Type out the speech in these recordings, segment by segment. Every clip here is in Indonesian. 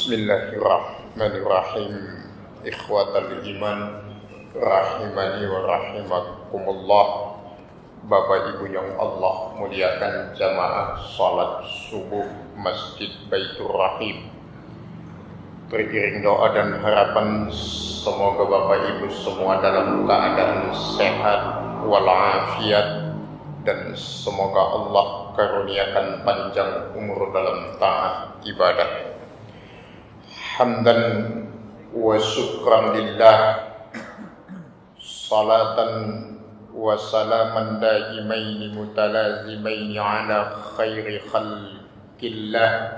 Bismillahirrahmanirrahim. Ikhwatal iman rahimani wa rahimakumullah. Bapak Ibu yang Allah muliakan, jamaah salat subuh Masjid Baitur Rahim. Beriring doa dan harapan semoga Bapak Ibu semua dalam keadaan sehat walafiat, dan semoga Allah karuniakan panjang umur dalam taat ibadah. Hamdan wa syukran lillah, salatan wa salaman daimaini mutalazimaini ala khairi khalqillah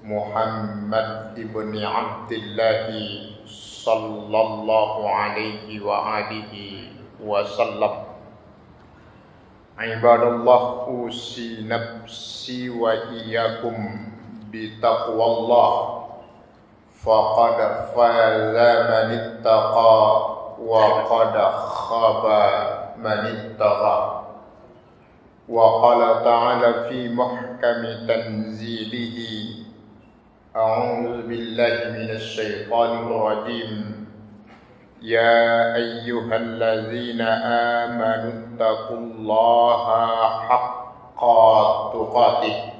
Muhammad ibni Abdillah sallallahu alaihi wa alihi wa sallam. Ibadallah, usi nafsi wa iyyakum bitaqwallah, faqad faza man ittaqa wa qad khaba man ittaqa. Wa qala ta'ala fi muhkami tanzilihi, a'udzu billahi minasy syaithanir rajim. Ya ayyuhallazina amanu taqullaha haqqa tuqatih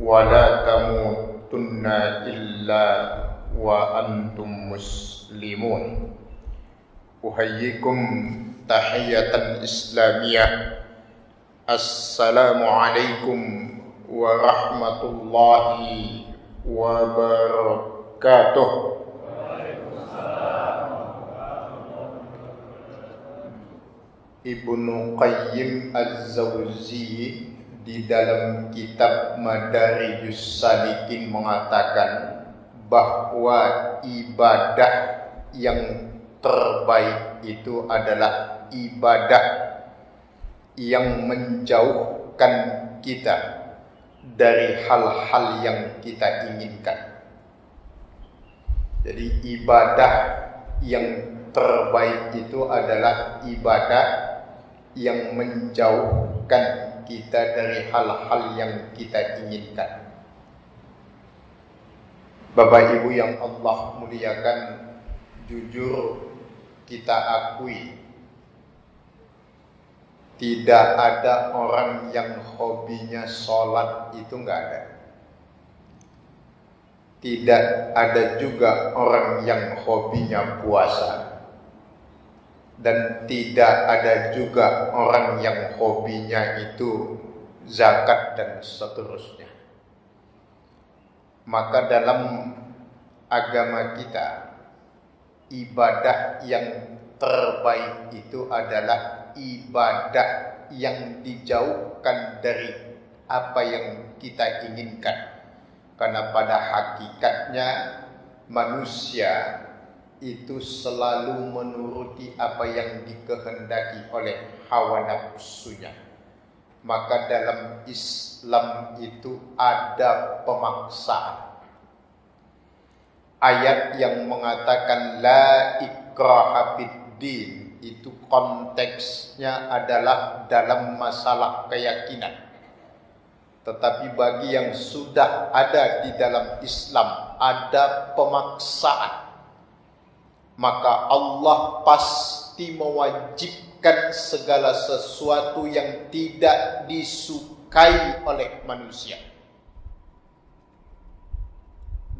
wa la tamutunna illa wa antum muslimun. Uhayyikum tahiyatan islamiyah. Assalamu alaikum warahmatullahi wabarakatuh. Ibnu Qayyim Az-Zawzi di dalam kitab Madarijus Salikin mengatakan bahwa ibadah yang terbaik itu adalah ibadah yang menjauhkan kita dari hal-hal yang kita inginkan. Jadi ibadah yang terbaik itu adalah ibadah yang menjauhkan kita dari hal-hal yang kita inginkan. Bapak Ibu yang Allah muliakan, jujur kita akui, tidak ada orang yang hobinya sholat, itu enggak ada. Tidak ada juga orang yang hobinya puasa. Dan tidak ada juga orang yang hobinya itu zakat dan seterusnya. Maka dalam agama kita, ibadah yang terbaik itu adalah ibadah yang dijauhkan dari apa yang kita inginkan. Karena pada hakikatnya manusia itu selalu menuruti apa yang dikehendaki oleh hawa nafsunya. Maka dalam Islam itu ada pemaksaan. Ayat yang mengatakan la ikraha fiddin itu konteksnya adalah dalam masalah keyakinan. Tetapi bagi yang sudah ada di dalam Islam ada pemaksaan, maka Allah pasti mewajibkan segala sesuatu yang tidak disukai oleh manusia.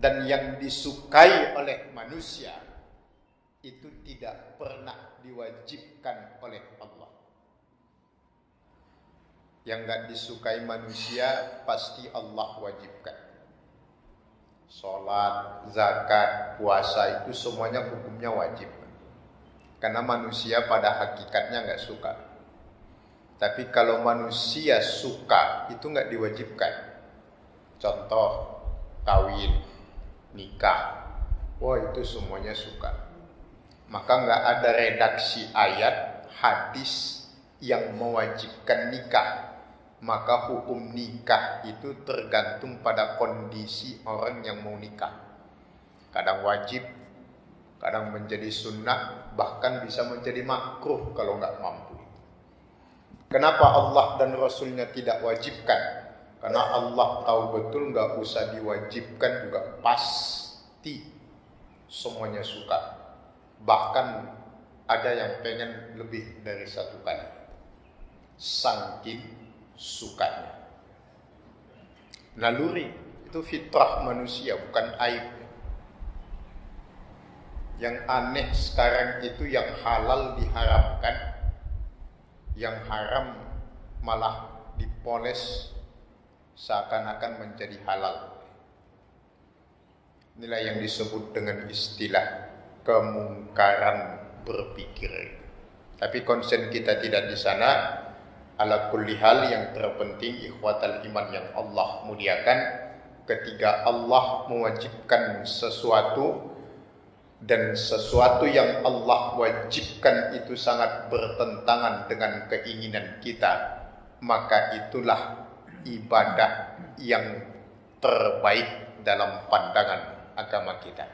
Dan yang disukai oleh manusia itu tidak pernah diwajibkan oleh Allah. Yang enggak disukai manusia pasti Allah wajibkan. Sholat, zakat, puasa itu semuanya hukumnya wajib. Karena manusia pada hakikatnya enggak suka. Tapi kalau manusia suka, itu enggak diwajibkan. Contoh, kawin, nikah. Wah, itu semuanya suka. Maka enggak ada redaksi ayat, hadis yang mewajibkan nikah. Maka hukum nikah itu tergantung pada kondisi orang yang mau nikah. Kadang wajib, kadang menjadi sunnah, bahkan bisa menjadi makruh kalau nggak mampu. Kenapa Allah dan Rasulnya tidak wajibkan? Karena Allah tahu betul nggak usah diwajibkan juga pasti semuanya suka. Bahkan ada yang pengen lebih dari satu kali. Saking sukanya. Naluri itu fitrah manusia, bukan aib. Yang aneh sekarang itu yang halal diharamkan, yang haram malah dipoles seakan-akan menjadi halal. Inilah yang disebut dengan istilah kemungkaran berpikir. Tapi konsen kita tidak di sana. Ala kulli hal, yang terpenting ikhwatal iman yang Allah muliakan, ketika Allah mewajibkan sesuatu dan sesuatu yang Allah wajibkan itu sangat bertentangan dengan keinginan kita, maka itulah ibadah yang terbaik dalam pandangan agama kita.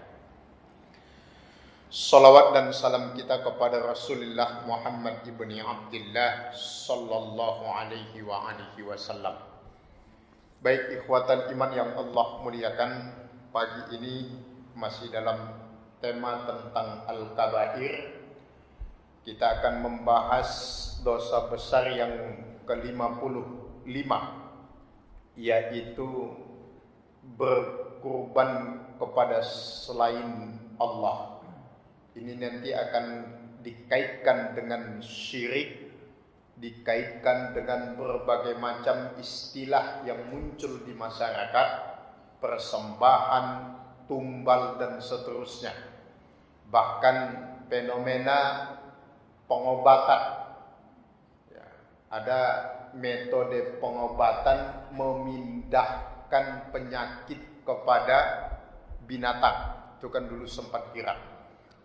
Salawat dan salam kita kepada Rasulullah Muhammad ibni Abdullah sallallahu alaihi wa alihi wasallam. Baik ikhwatan iman yang Allah muliakan, pagi ini masih dalam tema tentang al-kabair. Kita akan membahas dosa besar yang ke-55, yaitu berkurban kepada selain Allah. Ini nanti akan dikaitkan dengan syirik, dikaitkan dengan berbagai macam istilah yang muncul di masyarakat, persembahan, tumbal, dan seterusnya. Bahkan fenomena pengobatan. Ya, ada metode pengobatan memindahkan penyakit kepada binatang. Itu kan dulu sempat viral.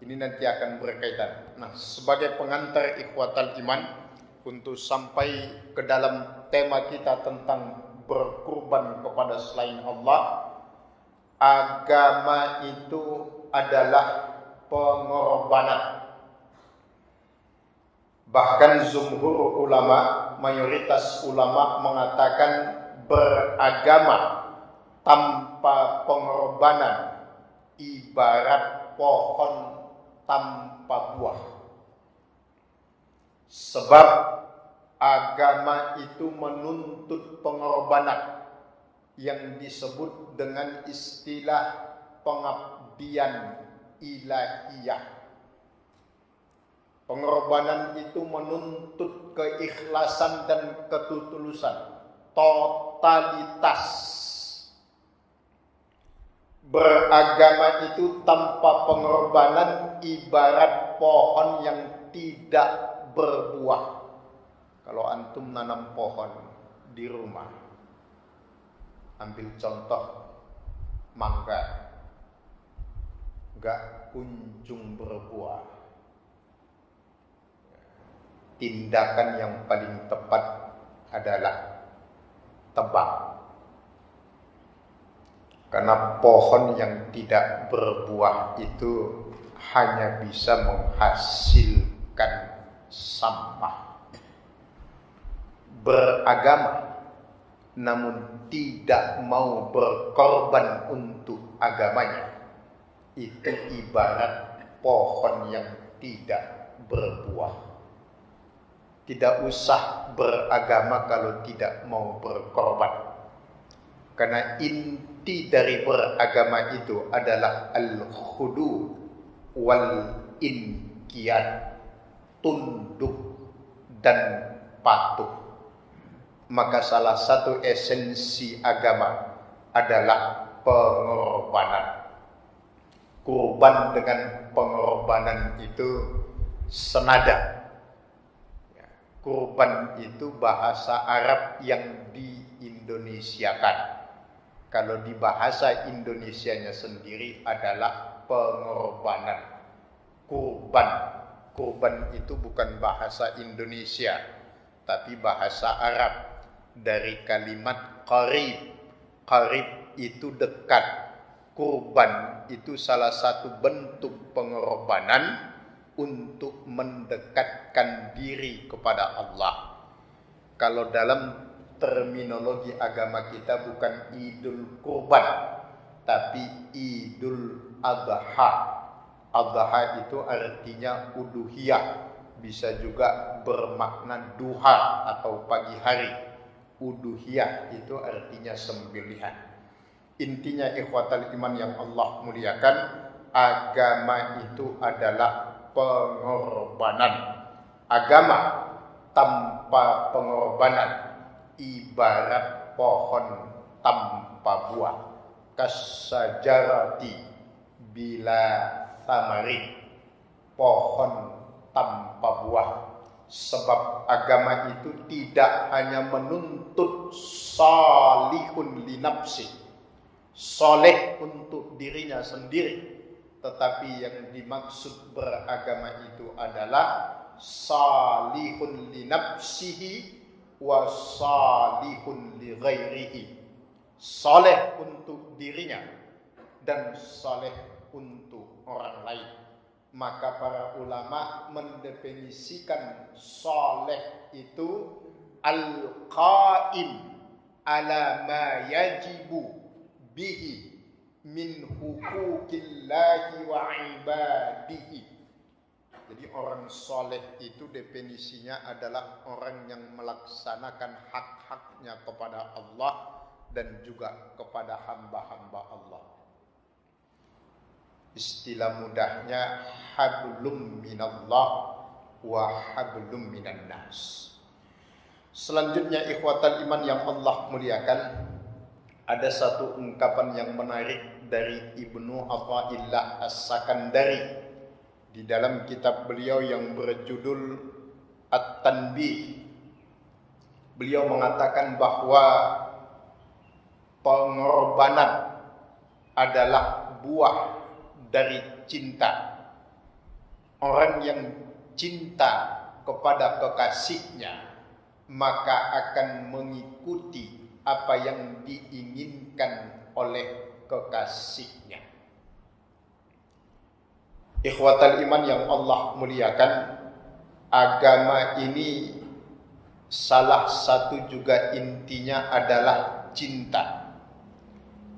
Ini nanti akan berkaitan. Nah, sebagai pengantar ikhwatal iman untuk sampai ke dalam tema kita tentang berkurban kepada selain Allah, agama itu adalah pengorbanan. Bahkan jumhur ulama, mayoritas ulama mengatakan beragama tanpa pengorbanan ibarat pohon tanpa buah. Sebab agama itu menuntut pengorbanan yang disebut dengan istilah pengabdian ilahiyah. Pengorbanan itu menuntut keikhlasan dan ketulusan, totalitas. Beragama itu tanpa pengorbanan ibarat pohon yang tidak berbuah. Kalau antum nanam pohon di rumah, ambil contoh mangga, gak kunjung berbuah. Tindakan yang paling tepat adalah tebang. Karena pohon yang tidak berbuah itu hanya bisa menghasilkan sampah. Beragama namun tidak mau berkorban untuk agamanya, itu ibarat pohon yang tidak berbuah. Tidak usah beragama kalau tidak mau berkorban. Karena inti dari beragama itu adalah al-khudu wal inqiyad, tunduk dan patuh. Maka salah satu esensi agama adalah pengorbanan. Kurban dengan pengorbanan itu senada. Kurban itu bahasa Arab yang diindonesiakan. Kalau di bahasa Indonesianya sendiri adalah pengorbanan. Kurban itu bukan bahasa Indonesia, tapi bahasa Arab. Dari kalimat qarib. Qarib itu dekat. Kurban itu salah satu bentuk pengorbanan untuk mendekatkan diri kepada Allah. Kalau dalam terminologi agama kita bukan Idul Kurban, tapi Idul Adha. Adha itu artinya uluhiyah, bisa juga bermakna duha atau pagi hari. Uluhiyah itu artinya sembelihan. Intinya ikhwatal iman yang Allah muliakan, agama itu adalah pengorbanan. Agama tanpa pengorbanan ibarat pohon tanpa buah, kasajarati bila tamari, pohon tanpa buah. Sebab agama itu tidak hanya menuntut salihun li nafsi, soleh untuk dirinya sendiri, tetapi yang dimaksud beragama itu adalah salihun li nafsihi wa salihun li ghairihi, saleh untuk dirinya dan saleh untuk orang lain. Maka para ulama mendefinisikan saleh itu al-qaim ala ma yajibu bihi min huquqillahi wa ibadihi. Jadi orang soleh itu definisinya adalah orang yang melaksanakan hak-haknya kepada Allah dan juga kepada hamba-hamba Allah. Istilah mudahnya hablum minallah wa hablum minan nas. Selanjutnya ikhwatal iman yang Allah muliakan, ada satu ungkapan yang menarik dari Ibnu Athaillah As-Sakandari di dalam kitab beliau yang berjudul At-Tanbih. Beliau mengatakan bahwa pengorbanan adalah buah dari cinta. Orang yang cinta kepada kekasihnya maka akan mengikuti apa yang diinginkan oleh kekasihnya. Ikhwatal iman yang Allah muliakan, agama ini salah satu juga intinya adalah cinta.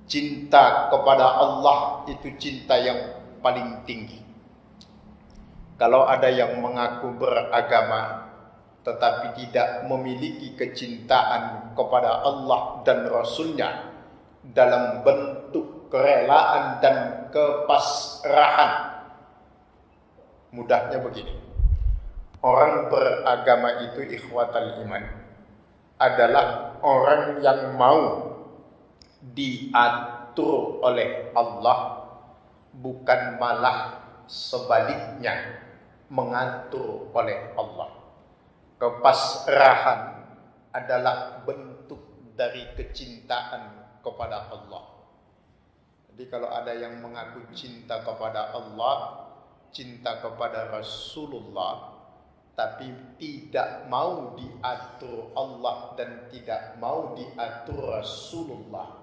Cinta kepada Allah itu cinta yang paling tinggi. Kalau ada yang mengaku beragama tetapi tidak memiliki kecintaan kepada Allah dan Rasul-Nya dalam bentuk kerelaan dan kepasrahan, mudahnya begini, orang beragama itu ikhwatal iman adalah orang yang mau diatur oleh Allah, bukan malah sebaliknya mengatur oleh Allah. Kepasrahan adalah bentuk dari kecintaan kepada Allah. Jadi kalau ada yang mengaku cinta kepada Allah, cinta kepada Rasulullah, tapi tidak mau diatur Allah dan tidak mau diatur Rasulullah,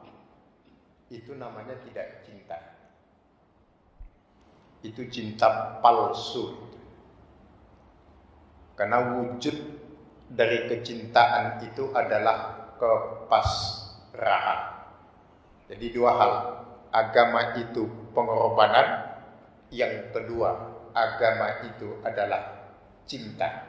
itu namanya tidak cinta. Itu cinta palsu. Karena wujud dari kecintaan itu adalah kepasrahan. Jadi dua hal, agama itu pengorbanan, yang kedua, agama itu adalah cinta.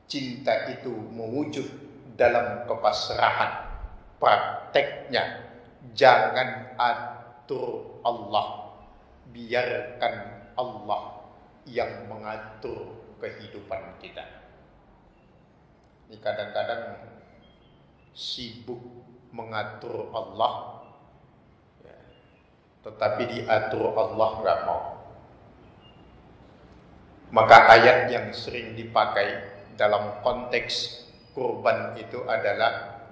Cinta itu mewujud dalam kepasrahan. Prakteknya, jangan atur Allah, biarkan Allah yang mengatur kehidupan kita. Ini kadang-kadang sibuk mengatur Allah, ya, tetapi diatur Allah nggak mau. Maka ayat yang sering dipakai dalam konteks kurban itu adalah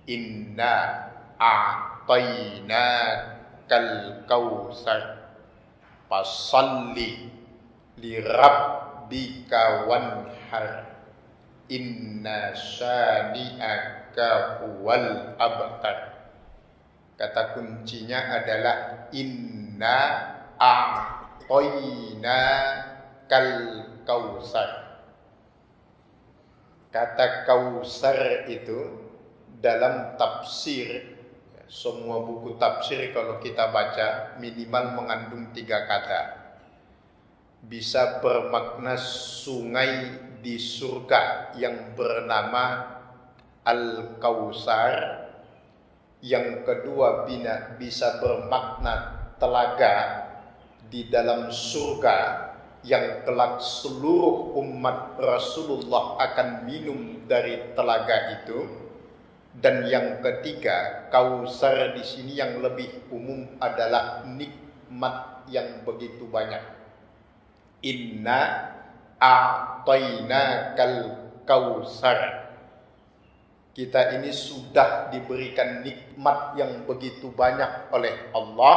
inna a'tayna kal kautsar fasalli li rabbika wanhar inna syani'aka huwal abtar. Kata kuncinya adalah inna a'tayna kal kausar. Kata kausar itu dalam tafsir, semua buku tafsir kalau kita baca minimal mengandung 3 kata. Bisa bermakna sungai di surga yang bernama Al-Kautsar. Yang kedua bisa bermakna telaga di dalam surga yang kelak seluruh umat Rasulullah akan minum dari telaga itu. Dan yang ketiga, Kautsar di sini yang lebih umum adalah nikmat yang begitu banyak. Inna a'tainakal kautsar. Kita ini sudah diberikan nikmat yang begitu banyak oleh Allah,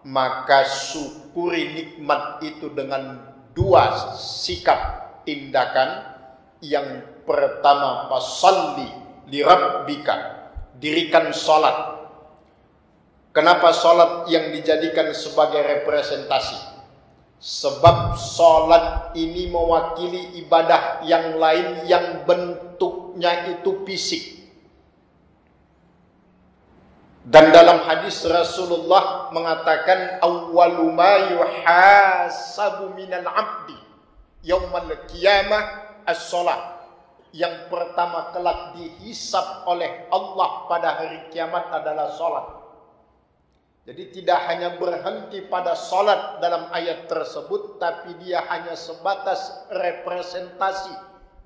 maka syukuri nikmat itu dengan 2 sikap tindakan. Yang pertama, fasalli li rabbika, dirikan salat. Kenapa salat yang dijadikan sebagai representasi? Sebab salat ini mewakili ibadah yang lain yang bentuknya itu fisik. Dan dalam hadis Rasulullah mengatakan awwalu ma yuhasabu minal 'abdi yaumal qiyamah as-shalah. Yang pertama kelak dihisab oleh Allah pada hari kiamat adalah salat. Jadi tidak hanya berhenti pada salat dalam ayat tersebut, tapi dia hanya sebatas representasi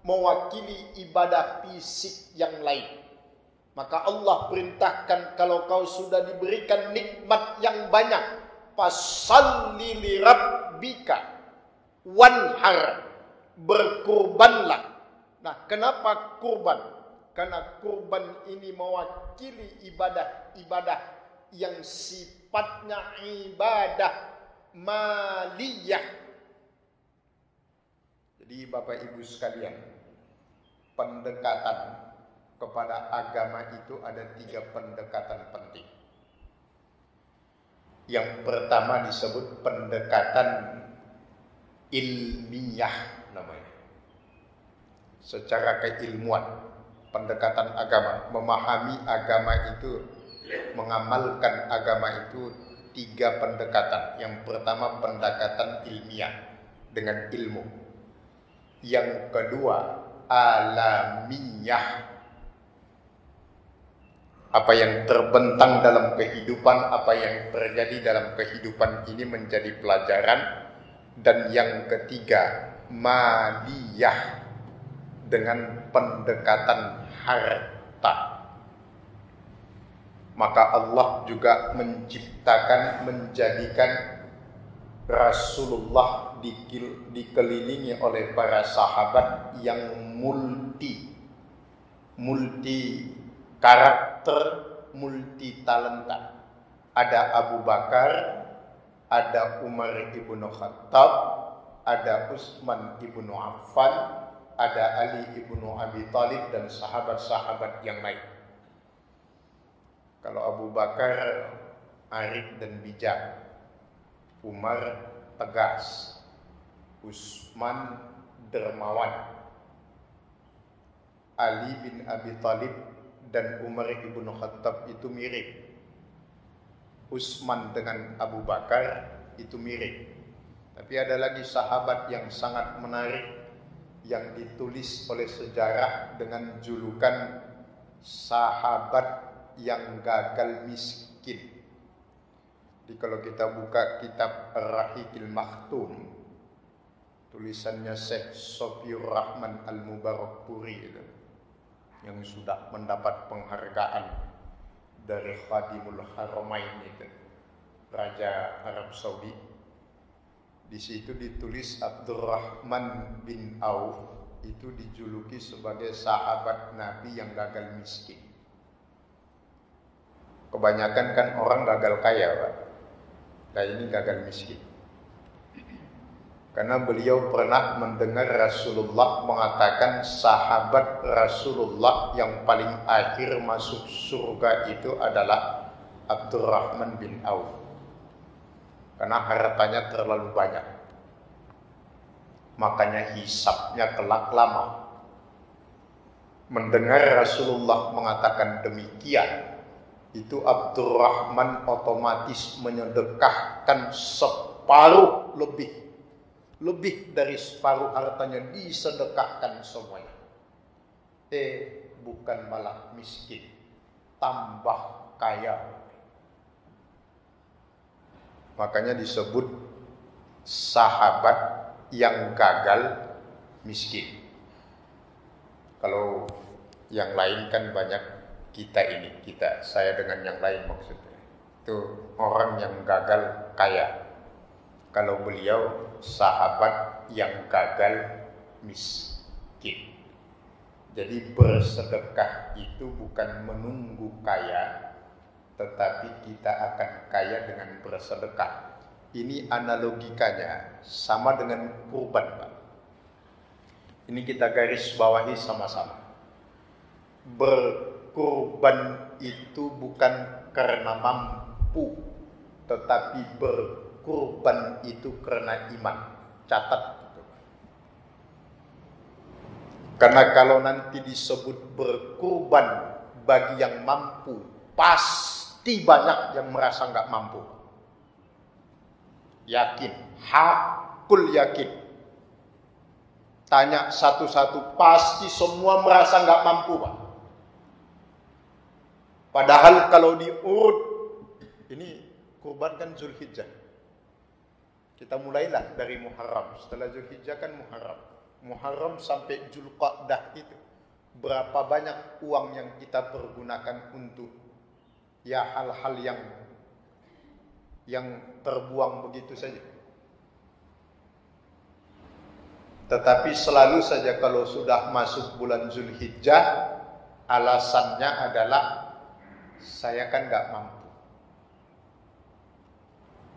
mewakili ibadah fisik yang lain. Maka Allah perintahkan kalau kau sudah diberikan nikmat yang banyak, fasalli li rabbika wanhar, berkurbanlah. Nah, kenapa kurban? Karena kurban ini mewakili ibadah yang sifatnya ibadah maliyah. Jadi Bapak Ibu sekalian, pendekatan kepada agama itu ada 3 pendekatan penting. Yang pertama disebut pendekatan ilmiah namanya. Secara keilmuan, pendekatan agama, memahami agama itu, mengamalkan agama itu 3 pendekatan. Yang pertama pendekatan ilmiah dengan ilmu. Yang kedua alamiah. Apa yang terbentang dalam kehidupan, apa yang terjadi dalam kehidupan ini menjadi pelajaran. Dan yang ketiga maliyah dengan pendekatan harta. Maka Allah juga menjadikan Rasulullah dikelilingi oleh para sahabat yang multi karakter, multi talenta. Ada Abu Bakar, ada Umar ibnu Khattab, ada Utsman ibnu Affan, ada Ali ibnu Abi Thalib dan sahabat-sahabat yang lain. Kalau Abu Bakar arif dan bijak, Umar tegas, Utsman dermawan, Ali bin Abi Thalib dan Umar ibnu Khattab itu mirip. Utsman dengan Abu Bakar itu mirip. Tapi ada lagi sahabat yang sangat menarik yang ditulis oleh sejarah dengan julukan sahabat yang gagal miskin. Jadi kalau kita buka kitab Ar-Rahiqil Maktum, tulisannya Syekh Sofiur Rahman Al-Mubarakpuri itu, yang sudah mendapat penghargaan dari Khadimul Haramain itu, Raja Arab Saudi. Di situ ditulis Abdurrahman bin Auf itu dijuluki sebagai sahabat Nabi yang gagal miskin. Kebanyakan kan orang gagal kaya, Pak. Nah, ini gagal miskin. Karena beliau pernah mendengar Rasulullah mengatakan sahabat Rasulullah yang paling akhir masuk surga itu adalah Abdurrahman bin Auf. Karena hartanya terlalu banyak. Makanya hisabnya kelak lama. mendengar Rasulullah mengatakan demikian, itu Abdurrahman otomatis menyedekahkan separuh lebih dari separuh hartanya disedekahkan semuanya. Bukan malah miskin, tambah kaya. Makanya disebut sahabat yang gagal miskin. Kalau yang lain kan banyak saya dengan yang lain maksudnya. Itu orang yang gagal kaya. Kalau beliau sahabat yang gagal miskin. Jadi bersedekah itu bukan menunggu kaya, tetapi kita akan kaya dengan bersedekah. Ini analogikanya sama dengan kurban, Pak. Ini kita garis bawahi sama-sama. Berkurban itu bukan karena mampu, tetapi berkurban itu karena iman. Catat. Karena kalau nanti disebut berkurban bagi yang mampu, pasti banyak yang merasa nggak mampu. Yakin, hakul yakin. Tanya satu-satu, pasti semua merasa nggak mampu, Pak. Padahal kalau diurut, ini kurban kan Zulhijjah. Kita mulailah dari Muharram. Setelah Zulhijjah kan Muharram sampai Zulqa'dah itu berapa banyak uang yang kita pergunakan untuk ya hal-hal yang terbuang begitu saja. Tetapi selalu saja kalau sudah masuk bulan Zulhijjah, alasannya adalah saya kan nggak mampu.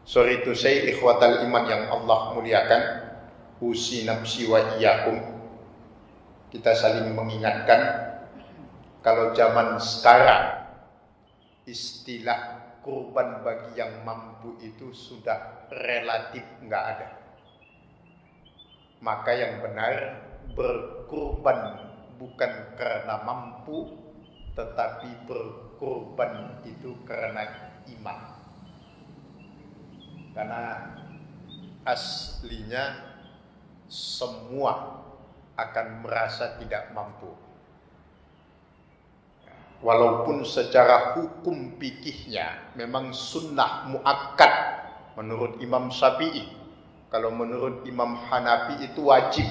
Sorry to say, ikhwatal iman yang Allah muliakan, usi nafsi wa iyyakum, kita saling mengingatkan kalau zaman sekarang istilah kurban bagi yang mampu itu sudah relatif nggak ada. Maka yang benar berkurban bukan karena mampu, tetapi berkurban itu karena iman. Karena aslinya semua akan merasa tidak mampu. Walaupun secara hukum fikihnya memang sunnah muakkad menurut Imam Syafi'i. Kalau menurut Imam Hanafi itu wajib.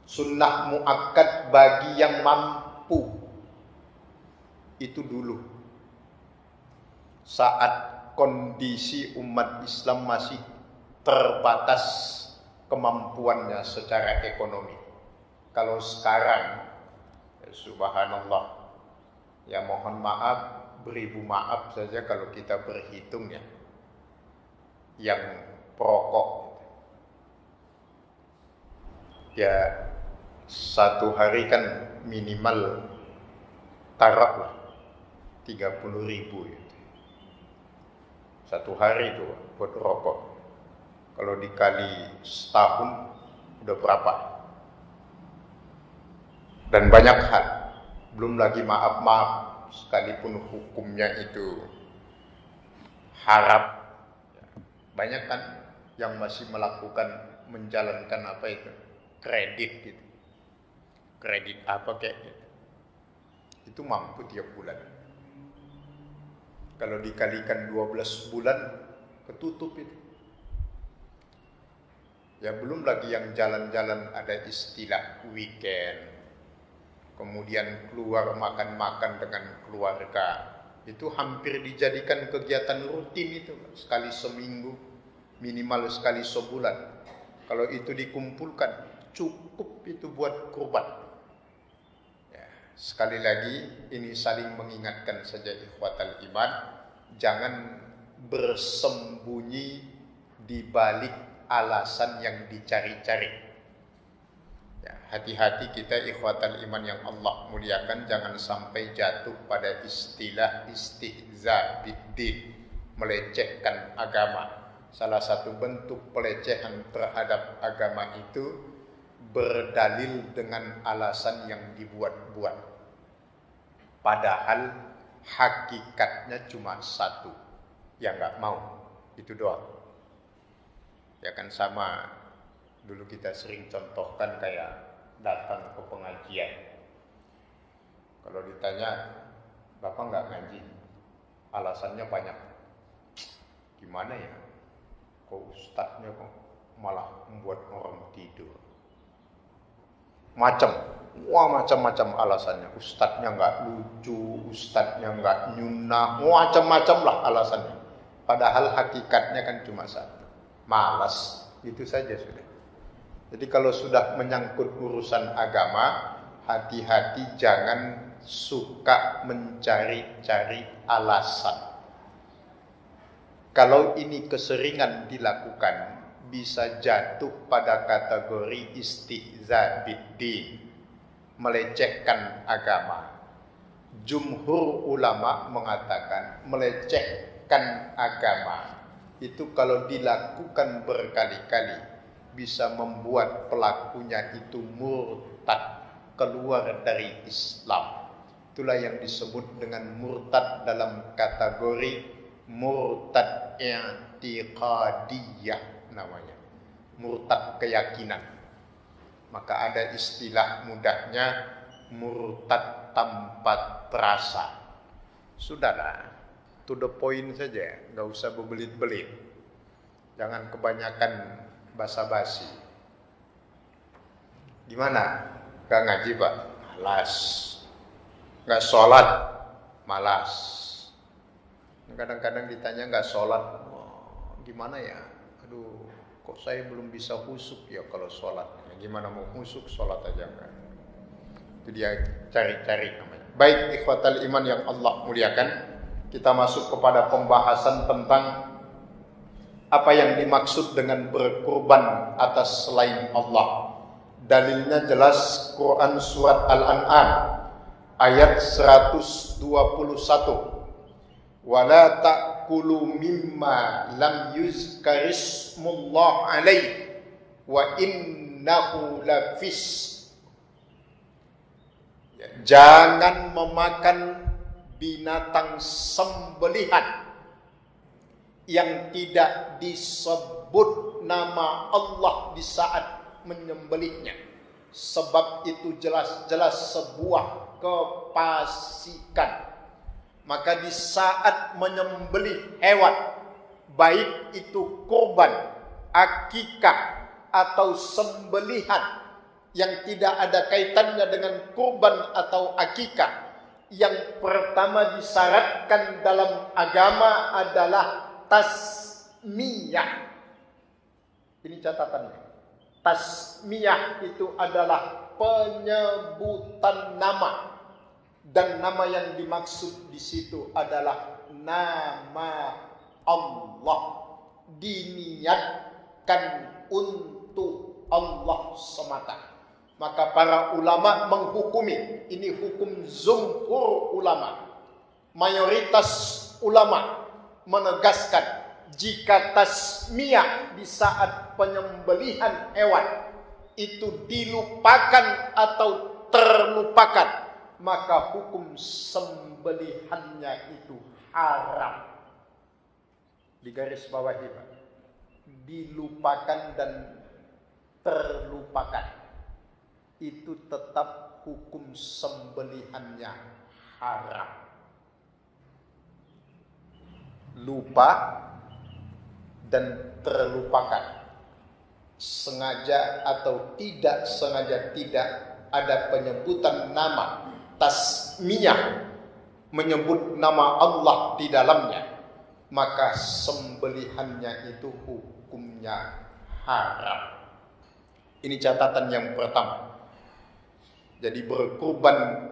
Sunnah muakkad bagi yang mampu. Itu dulu. Saat kondisi umat Islam masih terbatas kemampuannya secara ekonomi. Kalau sekarang, ya subhanallah, ya mohon maaf, beribu maaf saja kalau kita berhitung ya, yang perokok, ya satu hari kan minimal taruhlah 30.000 ya. Satu hari itu buat rokok. Kalau dikali setahun udah berapa? Dan banyak hal. Belum lagi maaf sekalipun hukumnya itu haram. Banyak kan yang masih menjalankan apa itu? Kredit gitu. Kredit apa kayak gitu. Itu mampu tiap bulan. Kalau dikalikan 12 bulan ketutup itu. Ya belum lagi yang jalan-jalan ada istilah weekend. Kemudian keluar makan-makan dengan keluarga. Itu hampir dijadikan kegiatan rutin itu. Sekali seminggu, minimal sekali sebulan. Kalau itu dikumpulkan, cukup itu buat kurban. Ya, sekali lagi, ini saling mengingatkan saja ikhwatal iman. Jangan bersembunyi di balik alasan yang dicari-cari. Ya, hati-hati kita ikhwatal iman yang Allah muliakan, jangan sampai jatuh pada istilah istihza biddin, melecehkan agama. Salah satu bentuk pelecehan terhadap agama itu berdalil dengan alasan yang dibuat-buat. Padahal hakikatnya cuma satu, yang nggak mau, itu doang. Ya kan sama dulu kita sering contohkan kayak datang ke pengajian. Kalau ditanya, Bapak nggak ngaji? Alasannya banyak. Gimana ya? Kok ustadznya kok malah membuat orang tidur? Macam-macam alasannya. Ustadznya nggak lucu, ustadznya nggak nyunah, macam-macam lah alasannya. Padahal hakikatnya kan cuma satu, malas. Itu saja sudah. Jadi kalau sudah menyangkut urusan agama, hati-hati jangan suka mencari-cari alasan. Kalau ini keseringan dilakukan, bisa jatuh pada kategori istihza biddin, melecehkan agama. Jumhur ulama mengatakan melecehkan agama itu kalau dilakukan berkali-kali bisa membuat pelakunya itu murtad, keluar dari Islam. Itulah yang disebut dengan murtad dalam kategori murtad i'tiqadiyah namanya. Murtad keyakinan. Maka ada istilah mudahnya murtad tanpa terasa. Sudahlah, to the point saja, nggak usah berbelit-belit. Jangan kebanyakan basa-basi. Gimana? Gak ngaji Pak? Malas. Gak sholat? Malas. Kadang-kadang ditanya gak sholat, gimana ya? Aduh, kok saya belum bisa khusyuk ya kalau sholat. Gimana mau khusyuk, sholat aja enggak. Itu dia cari-cari namanya. Baik ikhwatal iman yang Allah muliakan, kita masuk kepada pembahasan tentang apa yang dimaksud dengan berkorban atas selain Allah. Dalilnya jelas Quran surat Al-An'am ayat 121. Wala ta'kulu mimma lam yuzkarismullah alaih wa innahu lafis. Jangan memakan binatang sembelihan yang tidak disebut nama Allah di saat menyembelihnya, sebab itu jelas-jelas sebuah kefasikan. Maka di saat menyembelih hewan, baik itu kurban, akikah atau sembelihan yang tidak ada kaitannya dengan kurban atau akikah, yang pertama disyaratkan dalam agama adalah tasmiyah. Ini catatannya. Tasmiyah itu adalah penyebutan nama, dan nama yang dimaksud di situ adalah nama Allah, diniatkan untuk Allah semata. Maka para ulama menghukumi, ini hukum jumhur ulama, mayoritas ulama menegaskan jika tasmiyah di saat penyembelihan hewan itu dilupakan atau terlupakan, maka hukum sembelihannya itu haram. Digaris bawahi Pak, dilupakan dan terlupakan itu tetap hukum sembelihannya haram. Lupa dan terlupakan, sengaja atau tidak sengaja, tidak ada penyebutan nama tasmiyah, menyebut nama Allah di dalamnya, maka sembelihannya itu hukumnya haram. Ini catatan yang pertama. Jadi berkurban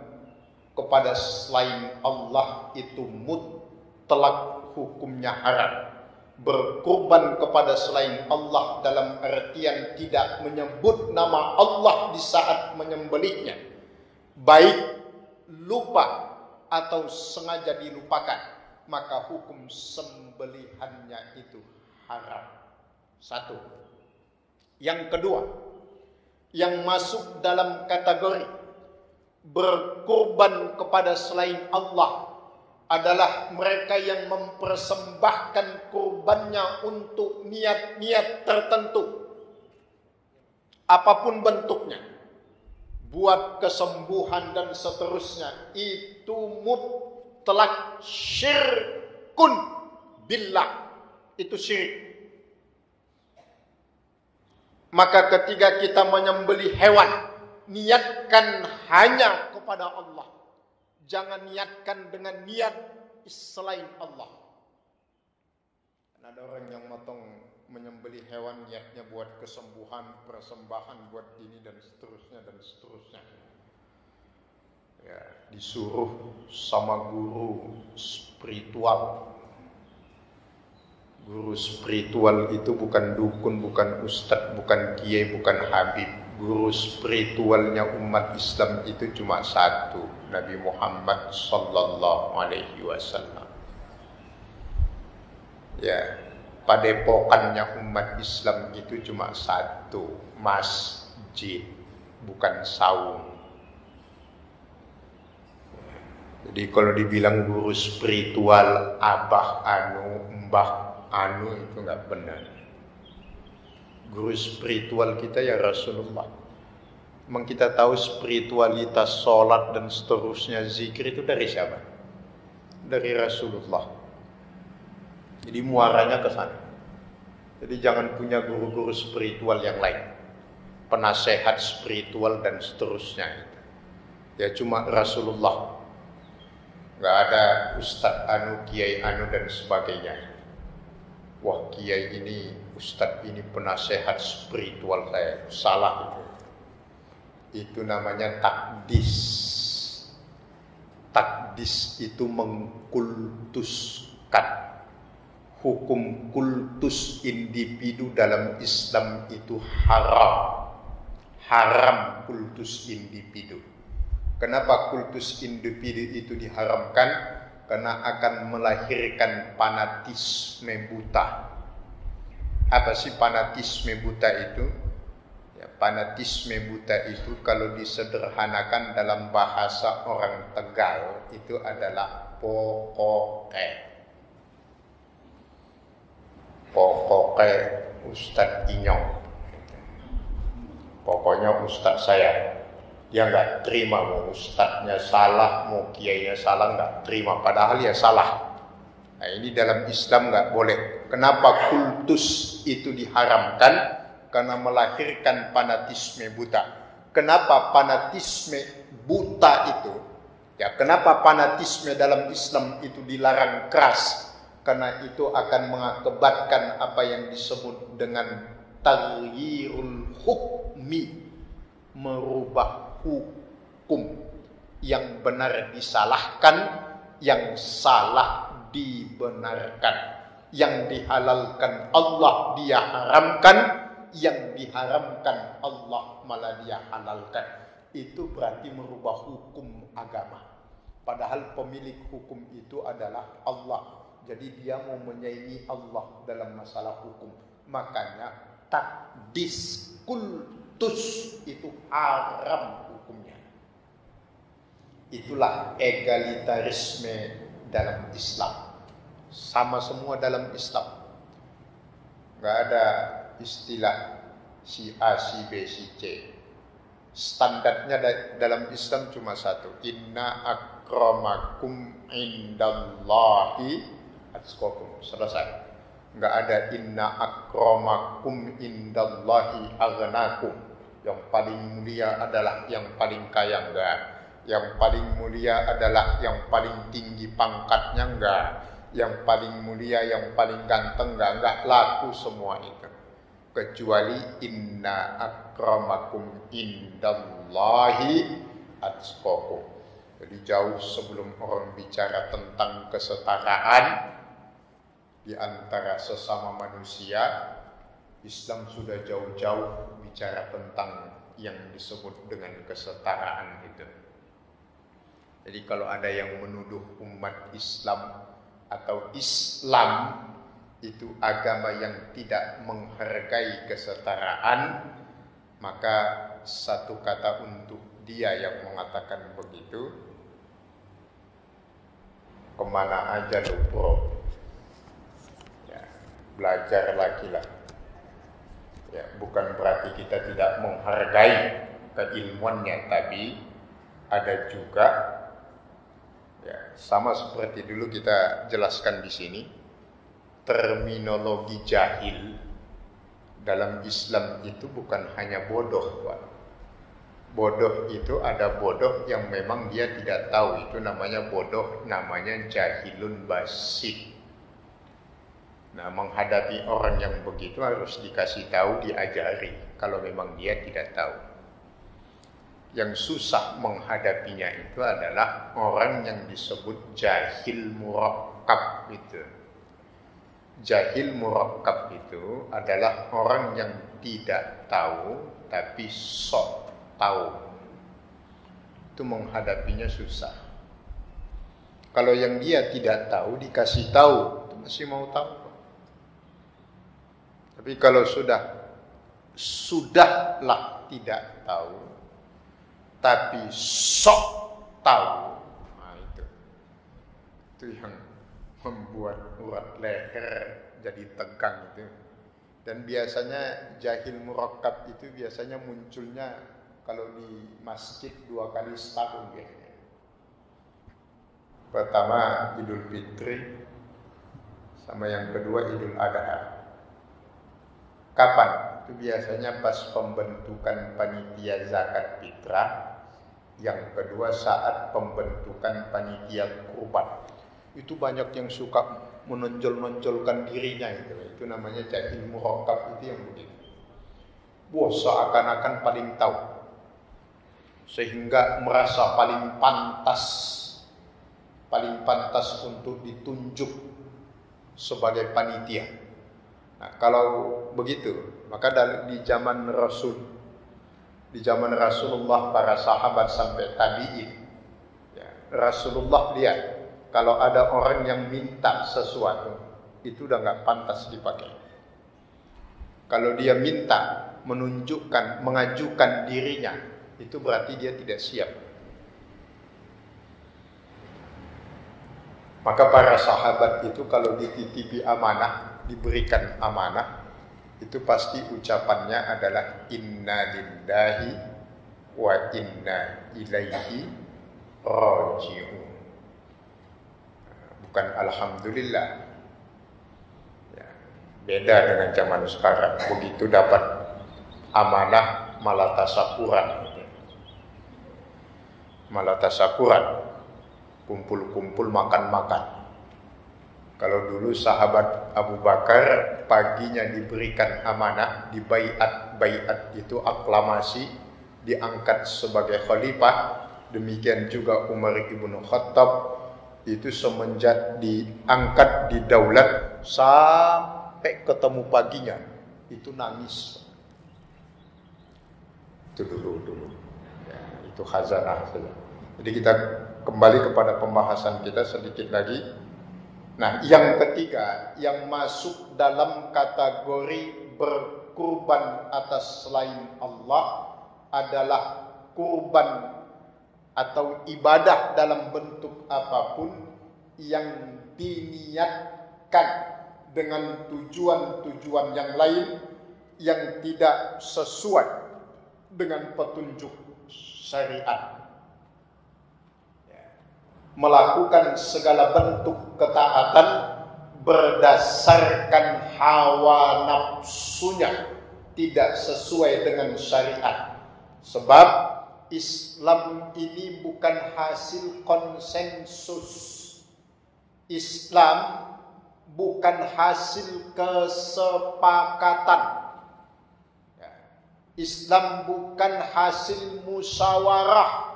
kepada selain Allah itu mutlak hukumnya haram. Berkurban kepada selain Allah dalam artian tidak menyebut nama Allah di saat menyembelihnya, baik lupa atau sengaja dilupakan, maka hukum sembelihannya itu haram. Satu. Yang kedua, yang masuk dalam kategori berkorban kepada selain Allah adalah mereka yang mempersembahkan kurbannya untuk niat-niat tertentu, apapun bentuknya, buat kesembuhan dan seterusnya. Itu mutlak syirkun billah, itu syirik. Maka ketika kita menyembelih hewan, niatkan hanya kepada Allah. Jangan niatkan dengan niat selain Allah. Ada orang yang menyembelih hewan niatnya buat kesembuhan, persembahan buat ini dan seterusnya dan seterusnya. Ya, disuruh sama guru spiritual. Guru spiritual itu bukan dukun, bukan ustadz, bukan kiai, bukan habib. Guru spiritualnya umat Islam itu cuma satu, Nabi Muhammad sallallahu alaihi wasallam. Ya, padepokannya umat Islam itu cuma satu, masjid, bukan saung. Jadi kalau dibilang guru spiritual, abah anu, mbah anu, itu nggak benar. Guru spiritual kita ya Rasulullah. Memang kita tahu spiritualitas sholat dan seterusnya, zikir itu dari siapa? Dari Rasulullah. Jadi muaranya ke sana. Jadi jangan punya guru-guru spiritual yang lain, penasehat spiritual dan seterusnya. Ya cuma Rasulullah. Nggak ada ustadz anu, kiai anu dan sebagainya. Wah, kiai ini, ustadz ini penasehat spiritual saya. Salah itu. Itu namanya takdis. Takdis itu mengkultuskan. Hukum kultus individu dalam Islam itu haram. Haram kultus individu. Kenapa kultus individu itu diharamkan? Karena akan melahirkan fanatisme buta. Apa sih fanatisme buta itu? Ya, fanatisme buta itu kalau disederhanakan dalam bahasa orang Tegal itu adalah pokoknya. Pokoknya Ustadz Inyong. Pokoknya Ustadz saya. Dia nggak terima, mau ustadznya salah, mau kiainya salah, nggak terima. Padahal ya salah. Nah ini dalam Islam nggak boleh. Kenapa kultus itu diharamkan? Karena melahirkan fanatisme buta. Kenapa fanatisme buta itu? Ya kenapa fanatisme dalam Islam itu dilarang keras? Karena itu akan mengakibatkan apa yang disebut dengan taghyirul hukmi, merubah hukum. Yang benar disalahkan, yang salah dibenarkan, yang dihalalkan Allah dia haramkan, yang diharamkan Allah malah dia halalkan. Itu berarti merubah hukum agama. Padahal pemilik hukum itu adalah Allah. Jadi dia mau menyaingi Allah dalam masalah hukum. Makanya takdis kultus itu haram hukumnya. Itulah egalitarisme dalam Islam. Sama semua dalam Islam. Gak ada istilah si A, si B, si C. Standarnya dalam Islam cuma satu. Inna akramakum indallahi atqakum. Selesai. Enggak ada inna akramakum indallahi aghnakum. Yang paling mulia adalah yang paling kaya, enggak. Yang paling mulia adalah yang paling tinggi pangkatnya, enggak. Yang paling mulia, yang paling ganteng, enggak laku semua itu. Kecuali inna akramakum indallahi atqakum. Jadi jauh sebelum orang bicara tentang kesetaraan di antara sesama manusia, Islam sudah jauh-jauh bicara tentang yang disebut dengan kesetaraan itu. Jadi kalau ada yang menuduh umat Islam atau Islam itu agama yang tidak menghargai kesetaraan, maka satu kata untuk dia yang mengatakan begitu, kemana aja lu bro, ya, belajar lagi lah. Ya, bukan berarti kita tidak menghargai keilmuannya, tapi ada juga, ya, sama seperti dulu kita jelaskan di sini, terminologi jahil dalam Islam itu bukan hanya bodoh, Pak. Bodoh itu ada bodoh yang memang dia tidak tahu, itu namanya bodoh, namanya jahilun basit. Nah, menghadapi orang yang begitu harus dikasih tahu, diajari kalau memang dia tidak tahu. Yang susah menghadapinya itu adalah orang yang disebut jahil murakkab itu. Jahil murakkab itu adalah orang yang tidak tahu tapi sok tahu. Itu menghadapinya susah. Kalau yang dia tidak tahu dikasih tahu, itu masih mau tahu. Tapi kalau sudahlah tidak tahu, tapi sok tahu, nah itu yang membuat urat leher jadi tegang itu. Dan biasanya jahil murakkab itu biasanya munculnya kalau di masjid 2 kali setahun biasanya. Pertama Idul Fitri, sama yang kedua Idul Adha. Kapan? Itu biasanya pas pembentukan panitia zakat fitrah. Yang kedua saat pembentukan panitia kurban. Itu banyak yang suka menonjol-nonjolkan dirinya itu. Itu namanya jahil murakkab itu yang begitu. Wah, seakan-akan paling tahu. Sehingga merasa paling pantas untuk ditunjuk sebagai panitia. Nah, kalau begitu, maka di zaman Rasulullah, para sahabat sampai tabi'in, ya, Rasulullah lihat kalau ada orang yang minta sesuatu, itu udah nggak pantas dipakai. Kalau dia minta mengajukan dirinya, itu berarti dia tidak siap. Maka para sahabat itu kalau dititipi amanah, diberikan amanah, itu pasti ucapannya adalah inna lillahi wa inna ilaihi raji'un. Bukan alhamdulillah. Ya, beda dengan zaman sekarang. Begitu dapat amanah malah tasakuran. Malah tasakuran. Kumpul-kumpul makan-makan. Kalau dulu sahabat Abu Bakar paginya diberikan amanah, dibaiat itu aklamasi, diangkat sebagai khalifah. Demikian juga Umar ibnu Khattab itu semenjak diangkat di daulat sampai ketemu paginya itu nangis. Itu dulu. Ya, itu khazanah. Jadi kita kembali kepada pembahasan kita sedikit lagi. Nah, yang ketiga yang masuk dalam kategori berkurban atas selain Allah adalah kurban atau ibadah dalam bentuk apapun yang diniatkan dengan tujuan-tujuan yang lain yang tidak sesuai dengan petunjuk syariat. Melakukan segala bentuk ketaatan berdasarkan hawa nafsunya, tidak sesuai dengan syariat. Sebab Islam ini bukan hasil konsensus. Islam bukan hasil kesepakatan. Islam bukan hasil musyawarah.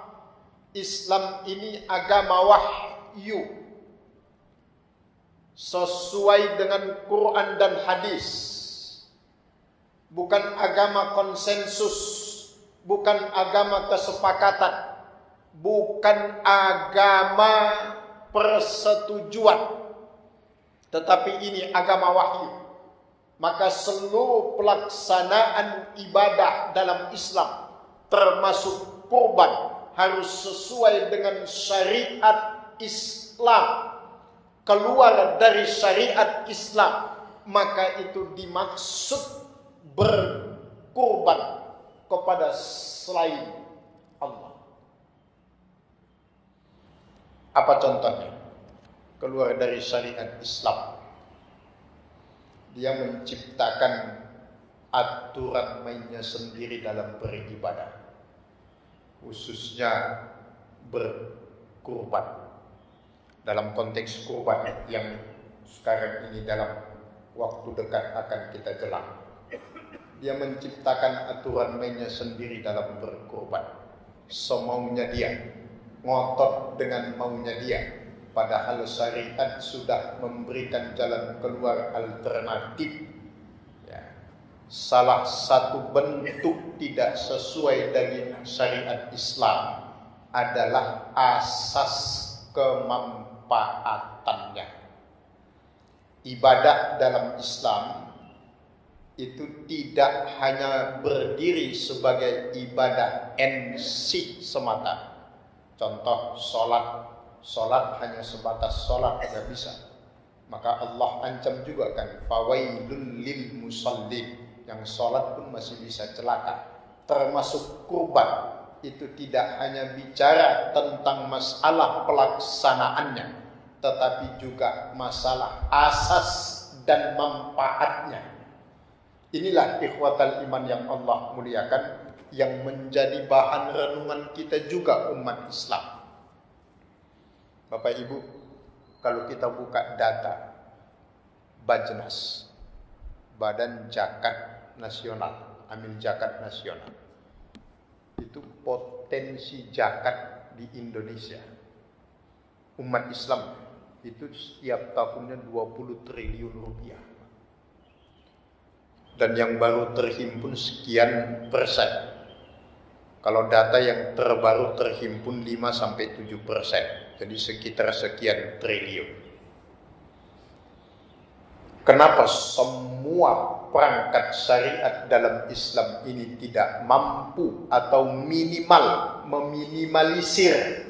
Islam ini agama wahyu sesuai dengan Quran dan hadis, bukan agama konsensus, bukan agama kesepakatan, bukan agama persetujuan, tetapi ini agama wahyu. Maka seluruh pelaksanaan ibadah dalam Islam, termasuk kurban, harus sesuai dengan syariat Islam. Keluar dari syariat Islam, maka itu dimaksud berkurban kepada selain Allah. Apa contohnya? Keluar dari syariat Islam, dia menciptakan aturan mainnya sendiri dalam beribadah, khususnya berkurban. Dalam konteks kurban yang sekarang ini dalam waktu dekat akan kita jelang, dia menciptakan aturan mainnya sendiri dalam berkurban. Semaunya dia, ngotot dengan maunya dia, padahal syariat sudah memberikan jalan keluar alternatif. Ya. Salah satu bentuk tidak sesuai dengan syariat Islam adalah asas kemanfaatannya. Ibadah dalam Islam itu tidak hanya berdiri sebagai ibadah NC semata. Contoh solat hanya sebatas solat tidak bisa. Maka Allah ancam juga kan, fawailul lil musallin, yang solat pun masih bisa celaka. Termasuk kurban, itu tidak hanya bicara tentang masalah pelaksanaannya, tetapi juga masalah asas dan manfaatnya. Inilah ikhwatal iman yang Allah muliakan, yang menjadi bahan renungan kita juga umat Islam. Bapak Ibu, kalau kita buka data Bajnas, Badan Zakat Nasional, Amil Zakat Nasional, itu potensi zakat di Indonesia, umat Islam itu setiap tahunnya 20 triliun rupiah. Dan yang baru terhimpun sekian persen. Kalau data yang terbaru terhimpun 5-7%. Jadi sekitar sekian triliun. Kenapa semua perangkat syariat dalam Islam ini tidak mampu atau minimal meminimalisir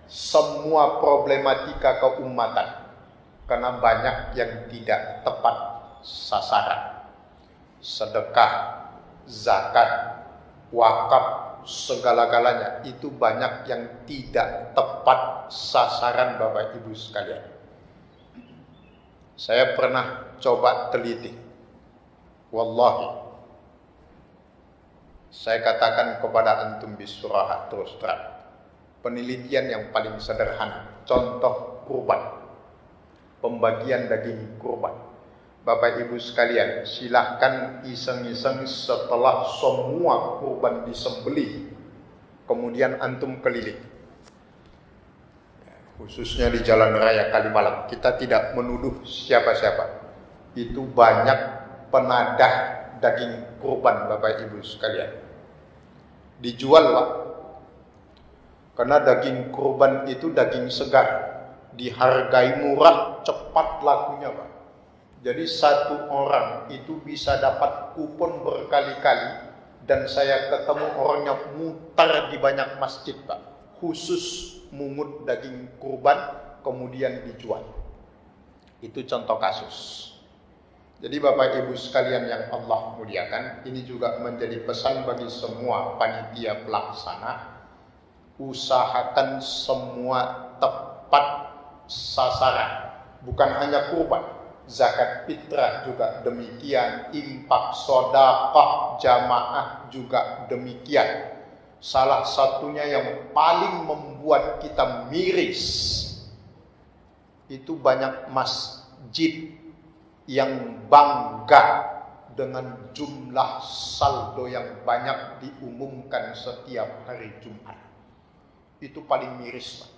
semua problematika keumatan? Karena banyak yang tidak tepat sasaran. Sedekah, zakat, wakaf, segala-galanya itu banyak yang tidak tepat sasaran Bapak Ibu sekalian. Saya pernah coba teliti. Wallahi, saya katakan kepada antum bisuraha terus terang, penelitian yang paling sederhana, contoh kurban, pembagian daging kurban. Bapak Ibu sekalian, silahkan iseng-iseng setelah semua kurban disembelih, kemudian antum keliling, khususnya di Jalan Raya Kalimalang. Kita tidak menuduh siapa-siapa. Itu banyak penadah daging kurban Bapak Ibu sekalian. Dijual Pak. Karena daging kurban itu daging segar. Dihargai murah, cepat lakunya Pak. Jadi satu orang itu bisa dapat kupon berkali-kali. Dan saya ketemu orangnya mutar di banyak masjid Pak. Khusus mungut daging kurban kemudian dijual. Itu contoh kasus. Jadi Bapak Ibu sekalian yang Allah muliakan, ini juga menjadi pesan bagi semua panitia pelaksana, usahakan semua tepat sasaran. Bukan hanya kurban, zakat fitrah juga demikian, infak sedekah jamaah juga demikian. Salah satunya yang paling membuat kita miris, itu banyak masjid yang bangga dengan jumlah saldo yang banyak diumumkan setiap hari Jumat. Itu paling miris Pak.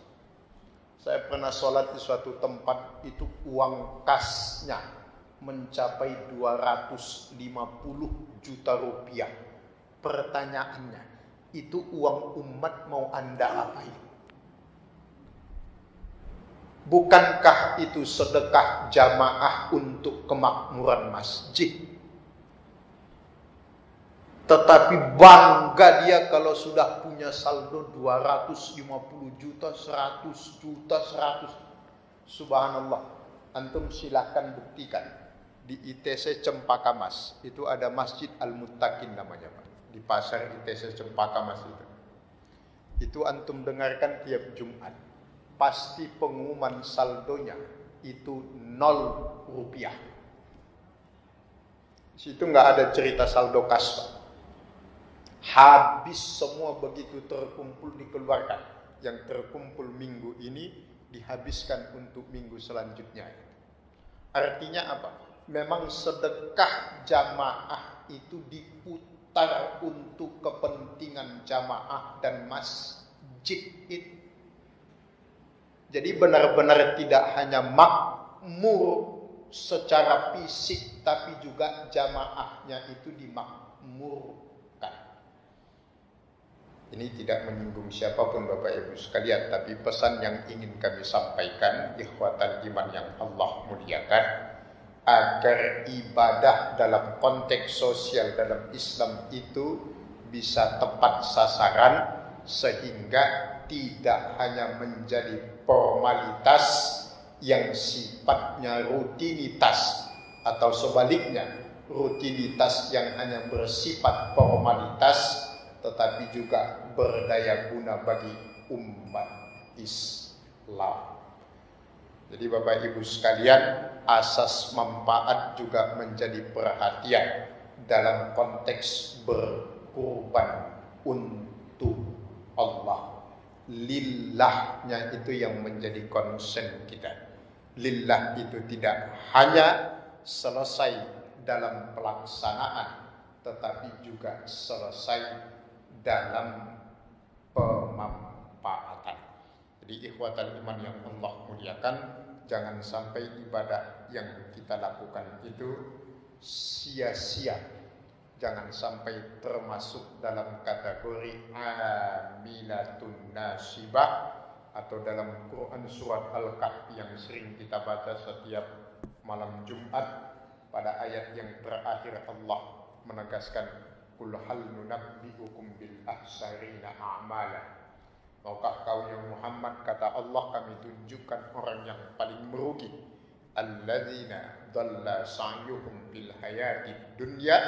Saya pernah sholat di suatu tempat, itu uang kasnya mencapai 250 juta rupiah. Pertanyaannya, itu uang umat mau Anda apain? Bukankah itu sedekah jamaah untuk kemakmuran masjid? Tetapi bangga dia kalau sudah punya saldo 250 juta, 100 juta, 100. Subhanallah. Antum silahkan buktikan. Di ITC Cempaka Mas, itu ada Masjid Al-Muttaqin namanya, Pak. Di pasar ITC Cempaka Mas itu. Itu antum dengarkan tiap Jumat. Pasti pengumuman saldonya itu 0 rupiah. Situ nggak ada cerita saldo kas, Pak. Habis semua begitu terkumpul dikeluarkan. Yang terkumpul minggu ini dihabiskan untuk minggu selanjutnya. Artinya apa? Memang sedekah jamaah itu diputar untuk kepentingan jamaah dan masjid itu. Jadi benar-benar tidak hanya makmur secara fisik, tapi juga jamaahnya itu dimakmurkan. Ini tidak menyinggung siapapun Bapak Ibu sekalian, tapi pesan yang ingin kami sampaikan, ikhwatan iman yang Allah muliakan, agar ibadah dalam konteks sosial dalam Islam itu bisa tepat sasaran, sehingga tidak hanya menjadi formalitas yang sifatnya rutinitas, atau sebaliknya rutinitas yang hanya bersifat formalitas, tetapi juga berdaya guna bagi umat Islam. Jadi Bapak Ibu sekalian, asas manfaat juga menjadi perhatian dalam konteks berkorban untuk Allah. Lillahnya itu yang menjadi concern kita. Lillah itu tidak hanya selesai dalam pelaksanaan, tetapi juga selesai dalam pemanfaatan. Jadi ikhwatal iman yang Allah muliakan, jangan sampai ibadah yang kita lakukan itu sia-sia. Jangan sampai termasuk dalam kategori amilatun nasibah, atau dalam Quran surat Al-Kahfi yang sering kita baca setiap malam Jumat, pada ayat yang terakhir Allah menegaskan, qul hal nunabbi'ukum bil ahsarina a'mala. Maukah kau yang Muhammad, kata Allah, kami tunjukkan orang yang paling merugi, alladzina dhalla sa'yuhum bil hayatid dunya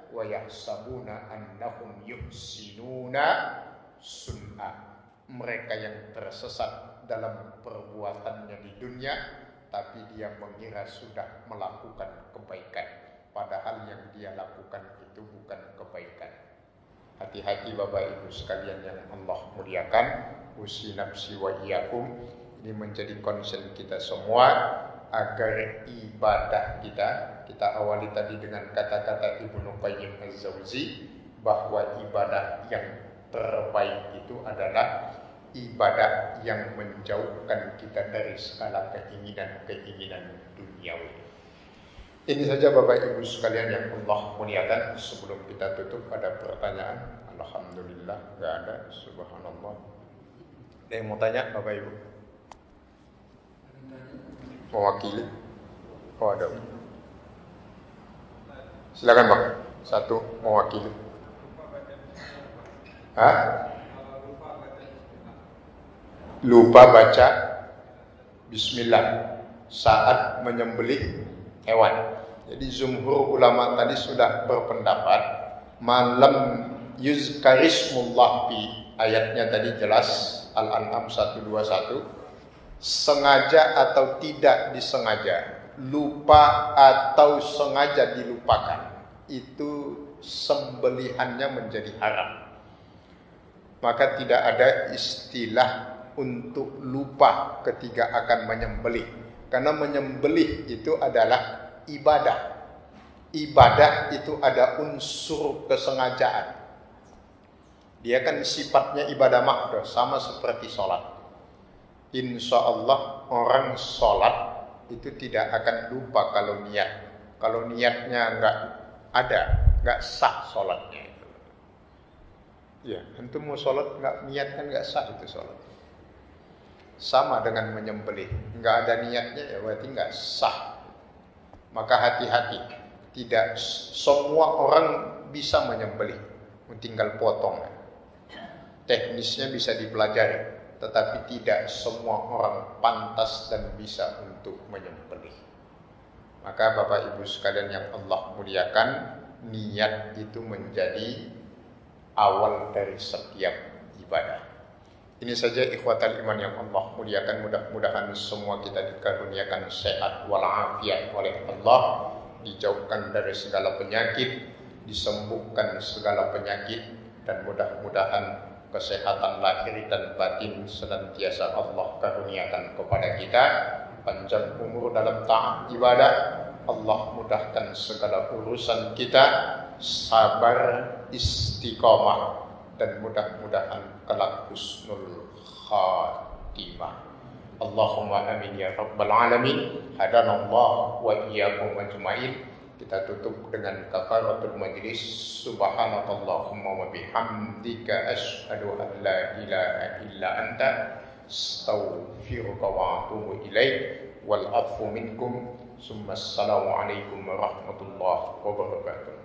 wa yahsabuna annahum yuhsinuna sun'a. Mereka yang tersesat dalam perbuatannya di dunia, tapi dia mengira sudah melakukan kebaikan, padahal yang dia lakukan itu bukan kebaikan. Hati-hati Bapak Ibu sekalian yang Allah muliakan, usi nafsi wa iyyakum. Ini menjadi concern kita semua, agar ibadah kita awali tadi dengan kata-kata Ibnu Qayyim Az-Jauzi, bahwa ibadah yang terbaik itu adalah ibadah yang menjauhkan kita dari segala keinginan-keinginan duniawi. Ini saja Bapak Ibu sekalian yang Allah muliakan. Sebelum kita tutup, ada pertanyaan? Alhamdulillah, enggak ada. Subhanallah. Ada yang mau tanya Bapak Ibu? Mewakili? Oh ada. Silakan Pak. Satu mewakili. Hah? Lupa baca Bismillah saat menyembelih hewan. Jadi jumhur ulama tadi sudah berpendapat, malam yuzkarismullah fi, ayatnya tadi jelas Al-An'am 121, sengaja atau tidak disengaja, lupa atau sengaja dilupakan, itu sembelihannya menjadi haram. Maka tidak ada istilah untuk lupa ketika akan menyembelih, karena menyembelih itu adalah ibadah. Ibadah itu ada unsur kesengajaan. Dia kan sifatnya ibadah mahdoh, sama seperti sholat. Insya Allah orang sholat itu tidak akan lupa kalau niat. Kalau niatnya nggak ada, nggak sah sholatnya itu. Ya, antum mau sholat nggak niat kan nggak sah itu sholat. sama dengan menyembelih. Nggak ada niatnya ya berarti nggak sah. Maka hati-hati, tidak semua orang bisa menyembelih, tinggal potong. Teknisnya bisa dipelajari, tetapi tidak semua orang pantas dan bisa untuk menyembelih. Maka Bapak Ibu sekalian yang Allah muliakan, niat itu menjadi awal dari setiap ibadah. Ini saja ikhwatal iman yang Allah muliakan. Mudah-mudahan semua kita dikaruniakan sehat walafiat oleh Allah, dijauhkan dari segala penyakit, disembuhkan segala penyakit, dan mudah-mudahan kesehatan lahir dan batin senantiasa Allah karuniakan kepada kita, panjang umur dalam taat ibadah, Allah mudahkan segala urusan kita, sabar, istiqamah, dan mudah-mudahan kelak husnul khatimah. Allahumma amin ya rabbal alamin. Hadanallah wa iyyakum ajmain. Kita tutup dengan kafaratul majlis. Subhanallahumma wa bihamdika asyhadu an la ilaha illa anta astaghfiruka wa atubu ilaik. Wal afu minkum. Summa assalamu alaikum warahmatullahi wabarakatuh.